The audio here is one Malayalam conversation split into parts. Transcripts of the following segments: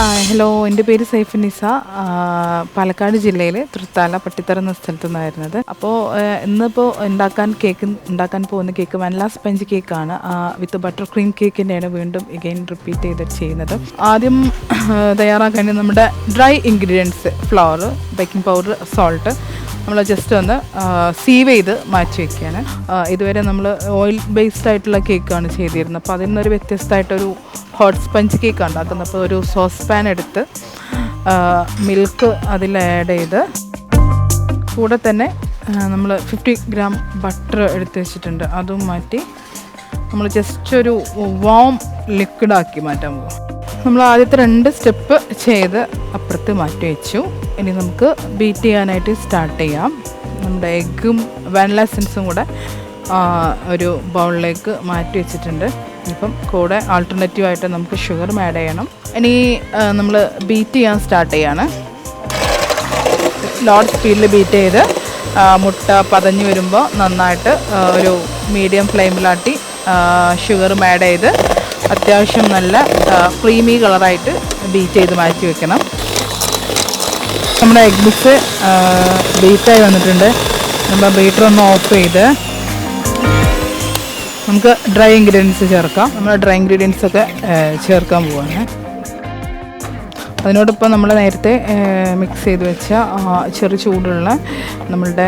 ഹലോ, എൻ്റെ പേര് സൈഫുന്നിസ. പാലക്കാട് ജില്ലയിലെ തൃത്താല പട്ടിത്തറ എന്ന സ്ഥലത്തു നിന്നായിരുന്നത്. അപ്പോൾ ഇന്നിപ്പോൾ ഉണ്ടാക്കാൻ പോകുന്ന കേക്ക് വനില സ്പഞ്ച് കേക്കാണ്. വിത്ത് ബട്ടർ ക്രീം കേക്കിൻ്റെയാണ് വീണ്ടും എഗെയിൻ റിപ്പീറ്റ് ചെയ്ത് ചെയ്യുന്നത്. ആദ്യം തയ്യാറാക്കാൻ നമ്മുടെ dry ingredients flower, baking powder, salt നമ്മൾ ജസ്റ്റ് ഒന്ന് സീവ് ചെയ്ത് മാറ്റി വയ്ക്കുകയാണ്. ഇതുവരെ നമ്മൾ ഓയിൽ ബേസ്ഡ് ആയിട്ടുള്ള കേക്കാണ് ചെയ്തിരുന്നത്. അപ്പോൾ അതിൽ നിന്നൊരു വ്യത്യസ്തമായിട്ടൊരു ഹോട്ട് സ്പഞ്ച് കേക്ക് ഉണ്ടാക്കുന്നത്. അപ്പോൾ ഒരു സോസ് പാൻ എടുത്ത് മിൽക്ക് അതിൽ ആഡ് ചെയ്ത് കൂടെ തന്നെ നമ്മൾ 50 ഗ്രാം ബട്ടർ എടുത്ത് വെച്ചിട്ടുണ്ട്. അതും മാറ്റി നമ്മൾ ജസ്റ്റ് ഒരു വാം ലിക്വിഡാക്കി മാറ്റാൻ പോകും. നമ്മൾ ആദ്യത്തെ 2 സ്റ്റെപ്പ് ചെയ്ത് അപ്പുറത്ത് മാറ്റി വെച്ചു. ഇനി നമുക്ക് ബീറ്റ് ചെയ്യാനായിട്ട് സ്റ്റാർട്ട് ചെയ്യാം. നമ്മുടെ എഗ്ഗും വാനില എസൻസും കൂടെ ഒരു ബൗളിലേക്ക് മാറ്റി വെച്ചിട്ടുണ്ട്. ഇപ്പം കൂടെ ആൾട്ടർനേറ്റീവായിട്ട് നമുക്ക് ഷുഗറും ആഡ് ചെയ്യണം. ഇനി നമ്മൾ ബീറ്റ് ചെയ്യാൻ സ്റ്റാർട്ട് ചെയ്യാണ്. ലോ സ്പീഡിൽ ബീറ്റ് ചെയ്ത് മുട്ട പതഞ്ഞ് വരുമ്പോൾ നന്നായിട്ട് ഒരു മീഡിയം ഫ്ലെയിമിലാട്ടി ഷുഗറും ആഡ് ചെയ്ത് അത്യാവശ്യം നല്ല ക്രീമി കളറായിട്ട് ബീറ്റ് ചെയ്ത് മാറ്റി വെക്കണം. നമ്മുടെ എഗ് മിക്സ് ബീറ്റായി വന്നിട്ടുണ്ട്. നമ്മൾ ബീറ്റർ ഒന്ന് ഓഫ് ചെയ്ത് നമുക്ക് ഡ്രൈ ഇൻഗ്രീഡിയൻസ് ചേർക്കാം. നമ്മൾ ഡ്രൈ ഇൻഗ്രീഡിയൻസ് ഒക്കെ ചേർക്കാൻ പോവാണ്. അതിനോടൊപ്പം നമ്മൾ നേരത്തെ മിക്സ് ചെയ്ത് വെച്ച ചെറു ചൂടുള്ള നമ്മളുടെ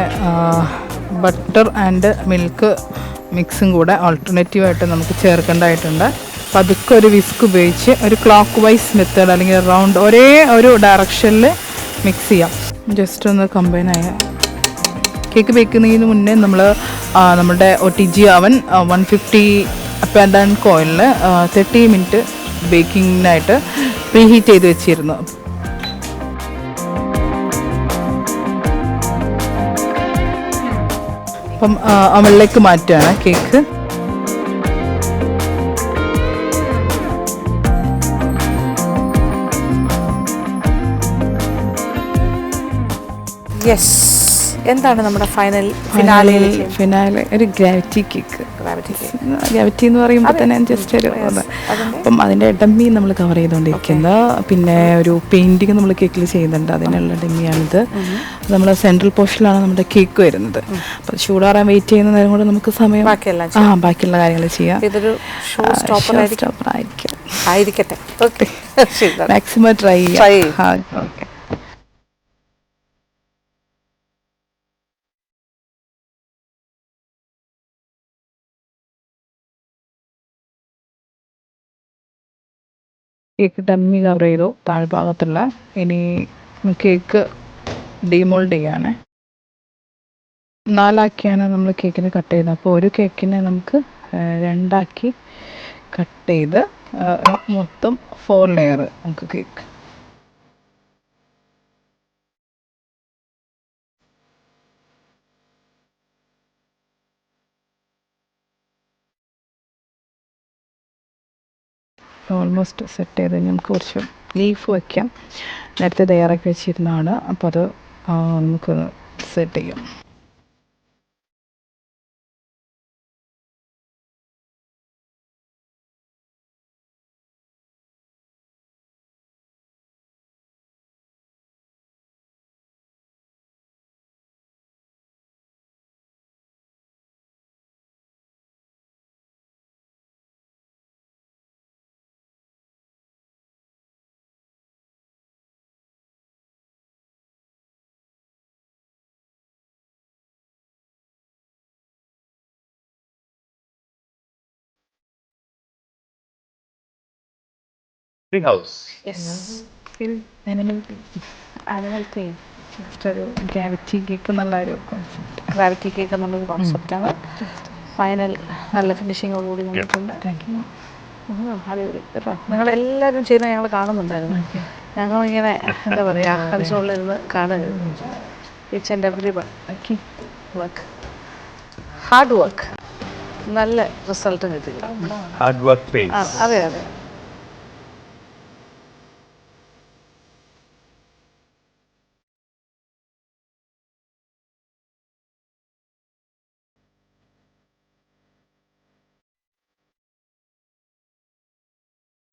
ബട്ടർ ആൻഡ് മിൽക്ക് മിക്സും കൂടെ ആൾട്ടർനേറ്റീവായിട്ട് നമുക്ക് ചേർക്കേണ്ടതായിട്ടുണ്ട്. പതുക്കെ ഒരു വിസ്ക് ഉപയോഗിച്ച് ഒരു ക്ലോക്ക് വൈസ് മെത്തേഡ് അല്ലെങ്കിൽ റൗണ്ട് ഒരേ ഒരു ഡയറക്ഷനിൽ മിക്സ് ചെയ്യാം. ജസ്റ്റ് ഒന്ന് കമ്പൈൻ ആയ കേക്ക് ബേക്കുന്നതിന് മുന്നേ നമ്മൾ നമ്മുടെ OTG അവൻ 150 അപ്പ് ആൻഡ് ഡൗൺ കോയിലിൽ 30 മിനിറ്റ് ബേക്കിങ്ങിനായിട്ട് പ്രീഹീറ്റ് ചെയ്ത് വെച്ചിരുന്നു. അപ്പം അവളിലേക്ക് മാറ്റുകയാണ് കേക്ക്. യെസ്, എന്താണ് നമ്മുടെ ഫിനാലെ ഒരു ഗ്രാവിറ്റി കേക്ക്. ഗ്രാവിറ്റി എന്ന് പറയുമ്പോൾ തന്നെ ജസ്റ്റ് ഒരു അപ്പം അതിൻ്റെ ഡമ്മി നമ്മൾ കവർ ചെയ്തുകൊണ്ടിരിക്കുന്നത്. പിന്നെ ഒരു പെയിൻറ്റിങ് നമ്മൾ കേക്കിൽ ചെയ്യുന്നുണ്ട്, അതിനുള്ള ഡമ്മിയാണിത്. നമ്മൾ സെൻട്രൽ പോർഷനിലാണ് നമ്മുടെ കേക്ക് വരുന്നത്. അപ്പോൾ ചൂടാറാൻ വെയിറ്റ് ചെയ്യുന്ന നേരം കൊണ്ട് നമുക്ക് സമയം ബാക്കിയുള്ള കാര്യങ്ങൾ ചെയ്യാം. ഇതൊരു ആയിരിക്കട്ടെ, മാക്സിമം ട്രൈ ചെയ്യാം. ഓക്കെ. കേക്ക് ഡമ്മി കവർ ചെയ്തു താഴ്ഭാഗത്തുള്ള. ഇനി കേക്ക് ഡീമോൾഡ് ചെയ്യാണ്. 4 ആക്കിയാണ് നമ്മൾ കേക്കിന് കട്ട് ചെയ്യുന്നത്. അപ്പോൾ ഒരു കേക്കിനെ നമുക്ക് 2 ആക്കി കട്ട് ചെയ്ത് മൊത്തം 4 ലെയർ നമുക്ക് കേക്ക്. ഓൾമോസ്റ്റ് സെറ്റ് ചെയ്ത് നമുക്ക് കുറച്ച് ലീഫ് വയ്ക്കാം. നേരത്തെ തയ്യാറാക്കി വെച്ചിരുന്നതാണ്. അപ്പോൾ അത് നമുക്ക് സെറ്റ് ചെയ്യാം. House. Yes. Animal theme. ഒരു ഗ്രാവിറ്റി കേക്ക് എന്നുള്ള ഒരു കോൺസെപ്റ്റ്. ഗ്രാവിറ്റി കേക്ക് എന്നുള്ളൊരു കോൺസെപ്റ്റാണ്. ഫൈനൽ നല്ല ഫിനിഷിങ്ങോടുകൂടി വന്നിട്ടുണ്ട്. നിങ്ങളെല്ലാവരും ചെയ്യുന്നത് ഞങ്ങൾ കാണുന്നുണ്ടായിരുന്നു. ഞങ്ങളിങ്ങനെ എന്താ പറയുക, കൺസോളിലിരുന്ന് കാണുമായിരുന്നു. Each and every work, hard work, നല്ല റിസൾട്ടും കിട്ടി. Hard work pays. അതെ അതെ.